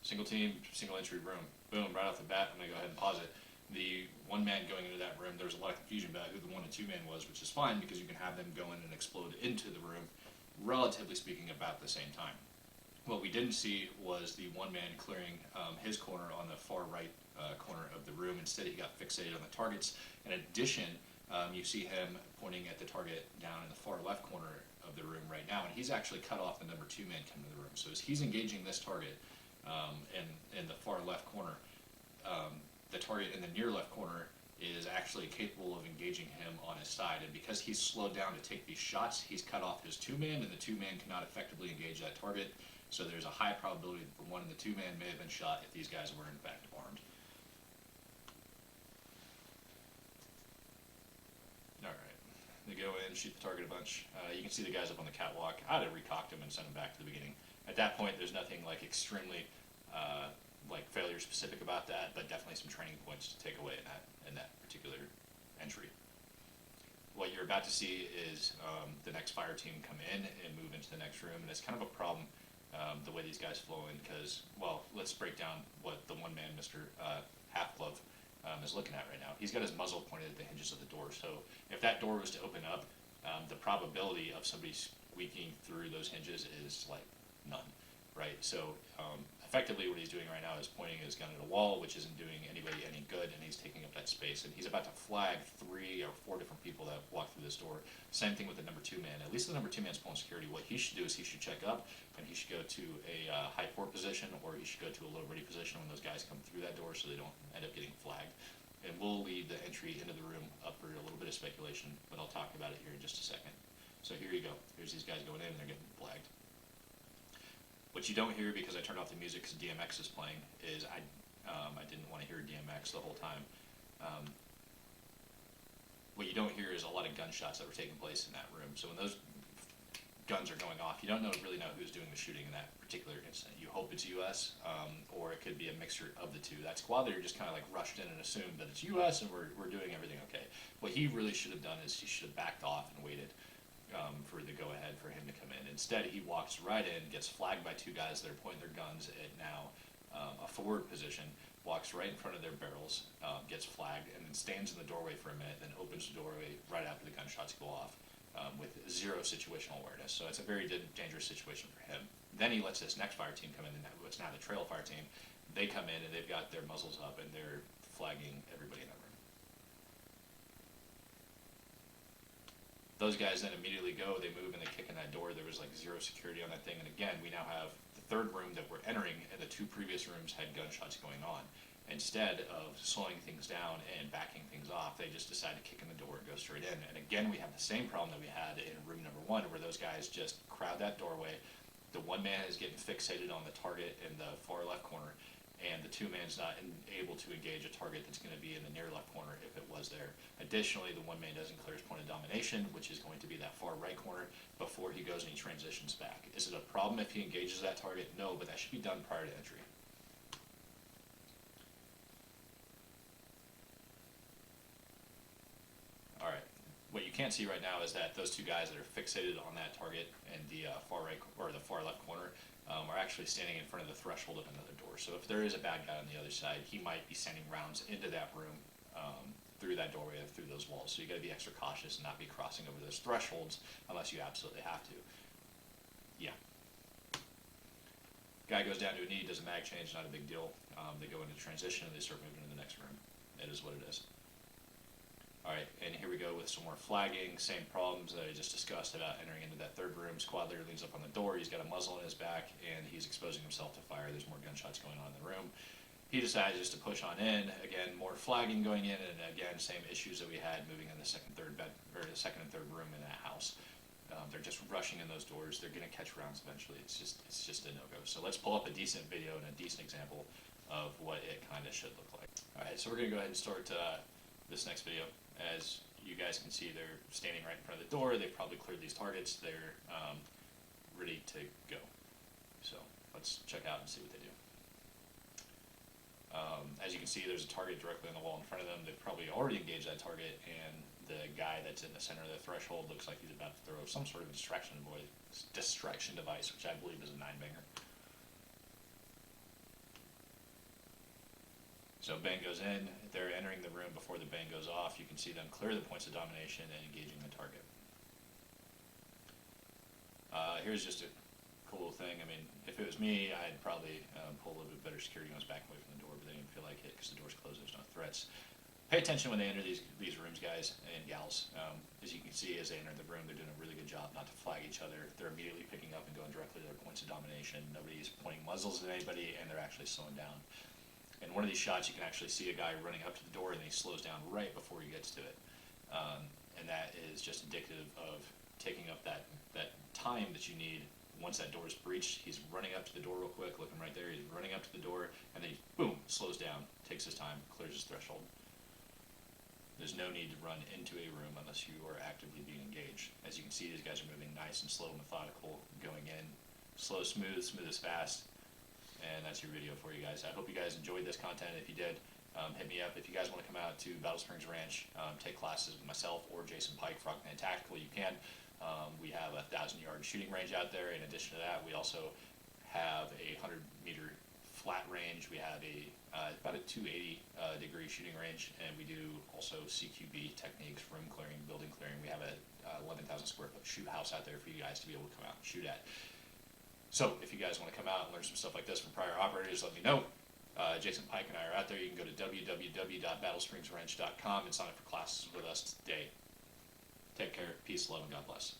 single team, single entry room. Boom, right off the bat, I'm going to go ahead and pause it. The one man going into that room, there's a lot of confusion about who the 1 and 2 man was, which is fine because you can have them go in and explode into the room, relatively speaking, about the same time. What we didn't see was the one man clearing his corner on the far right corner of the room. Instead, he got fixated on the targets. In addition, you see him pointing at the target down in the far left corner of the room right now, and he's actually cut off the number 2 man coming to the room. So as he's engaging this target in the far left corner, the target in the near left corner is actually capable of engaging him on his side, and because he's slowed down to take these shots, he's cut off his 2 man, and the 2 man cannot effectively engage that target. So there's a high probability that the 1 and the 2 man may have been shot if these guys were in fact armed. Alright, they go in, shoot the target a bunch. You can see the guys up on the catwalk. I'd have recocked them and sent them back to the beginning. At that point, there's nothing like extremely like failure specific about that, but definitely some training points to take away in that particular entry. What you're about to see is the next fire team come in and move into the next room, and it's kind of a problem the way these guys flow in because, well, let's break down what the one man, Mr. Half-Glove, is looking at right now. He's got his muzzle pointed at the hinges of the door, so if that door was to open up, the probability of somebody squeaking through those hinges is like none, right? So effectively what he's doing right now is pointing his gun at a wall, which isn't doing anybody any good, and he's taking up that space. And he's about to flag 3 or 4 different people that walk through this door. Same thing with the number 2 man. At least the number 2 man's pulling security. What he should do is he should check up, and he should go to a high port position, or he should go to a low ready position when those guys come through that door so they don't end up getting flagged. And we'll leave the entry into the room up for a little bit of speculation, but I'll talk about it here in just a second. So here you go. Here's these guys going in, and they're getting flagged. What you don't hear, because I turned off the music because DMX is playing, is I didn't want to hear DMX the whole time. What you don't hear is a lot of gunshots that were taking place in that room. So when those guns are going off, you don't really know who's doing the shooting in that particular incident. You hope it's U.S., or it could be a mixture of the two. That squad leader just kind of like rushed in and assumed that it's U.S. and we're doing everything okay. What he really should have done is he should have backed off and waited for the go-ahead for him to come in. Instead, he walks right in, gets flagged by 2 guys that are pointing their guns at now a forward position, walks right in front of their barrels, gets flagged, and then stands in the doorway for a minute, then opens the doorway right after the gunshots go off with 0 situational awareness. So it's a very dangerous situation for him. Then he lets this next fire team come in, and what's now the trail fire team. They come in, and they've got their muzzles up, and they're flagging everybody in that room. Those guys then immediately go, they move and they kick in that door. There was like 0 security on that thing. And again, we now have the 3rd room that we're entering, and the 2 previous rooms had gunshots going on. Instead of slowing things down and backing things off, they just decide to kick in the door and go straight in. And again, we have the same problem that we had in room number 1, where those guys just crowd that doorway. The 1 man is getting fixated on the target in the far left corner, and the 2 man's not able to engage a target that's going to be in the near left corner if it was there. Additionally, the 1 man doesn't clear his point of domination, which is going to be that far right corner, before he goes and he transitions back. Is it a problem if he engages that target? No, but that should be done prior to entry. Alright, what you can't see right now is that those 2 guys that are fixated on that target in the far right or the far left corner are actually standing in front of the threshold of another door. So if there is a bad guy on the other side, he might be sending rounds into that room through that doorway or through those walls. So you got to be extra cautious and not be crossing over those thresholds unless you absolutely have to. Yeah. Guy goes down to a knee, does a mag change, not a big deal. They go into transition and they start moving to the next room. It is what it is. Alright, and here we go with some more flagging, same problems that I just discussed about entering into that 3rd room. Squad leader leans up on the door, he's got a muzzle in his back, and he's exposing himself to fire. There's more gunshots going on in the room. He decides just to push on in. Again, more flagging going in, and again, same issues that we had moving in the second and third room in that house. They're just rushing in those doors. They're going to catch rounds eventually. It's just a no-go. So let's pull up a decent video and a decent example of what it kind of should look like. Alright, so we're going to go ahead and start this next video. As you guys can see, they're standing right in front of the door. They've probably cleared these targets. They're ready to go. So let's check out and see what they do. As you can see, there's a target directly on the wall in front of them. They've probably already engaged that target, and the guy that's in the center of the threshold looks like he's about to throw some sort of distraction device, which I believe is a 9-banger. So bang goes in, they're entering the room before the bang goes off. You can see them clear the points of domination and engaging the target. Here's just a cool thing. I mean, if it was me, I'd probably pull a little bit better security ones back away from the door, but they didn't feel like it because the door's closed, there's no threats. Pay attention when they enter these rooms, guys and gals. As you can see, as they enter the room, they're doing a really good job not to flag each other. They're immediately picking up and going directly to their points of domination. Nobody's pointing muzzles at anybody, and they're actually slowing down. In one of these shots, you can actually see a guy running up to the door, and then he slows down right before he gets to it. And that is just indicative of taking up that time that you need. Once that door is breached, he's running up to the door real quick, looking right there, he's running up to the door, and then he, boom, slows down, takes his time, clears his threshold. There's no need to run into a room unless you are actively being engaged. As you can see, these guys are moving nice and slow, methodical, going in, slow, smooth, smooth as fast. And that's your video for you guys. I hope you guys enjoyed this content. If you did, hit me up. If you guys want to come out to Battle Springs Ranch, take classes with myself or Jason Pike, Frog Command Tactical, you can. We have a 1,000-yard shooting range out there. In addition to that, we also have a 100-meter flat range. We have about a 280-degree shooting range, and we do also CQB techniques, room clearing, building clearing. We have a 11,000 square foot shoot house out there for you guys to be able to come out and shoot at. So if you guys want to come out and learn some stuff like this from prior operators, let me know. Jason Pike and I are out there. You can go to www.battlespringsranch.com and sign up for classes with us today. Take care, peace, love, and God bless.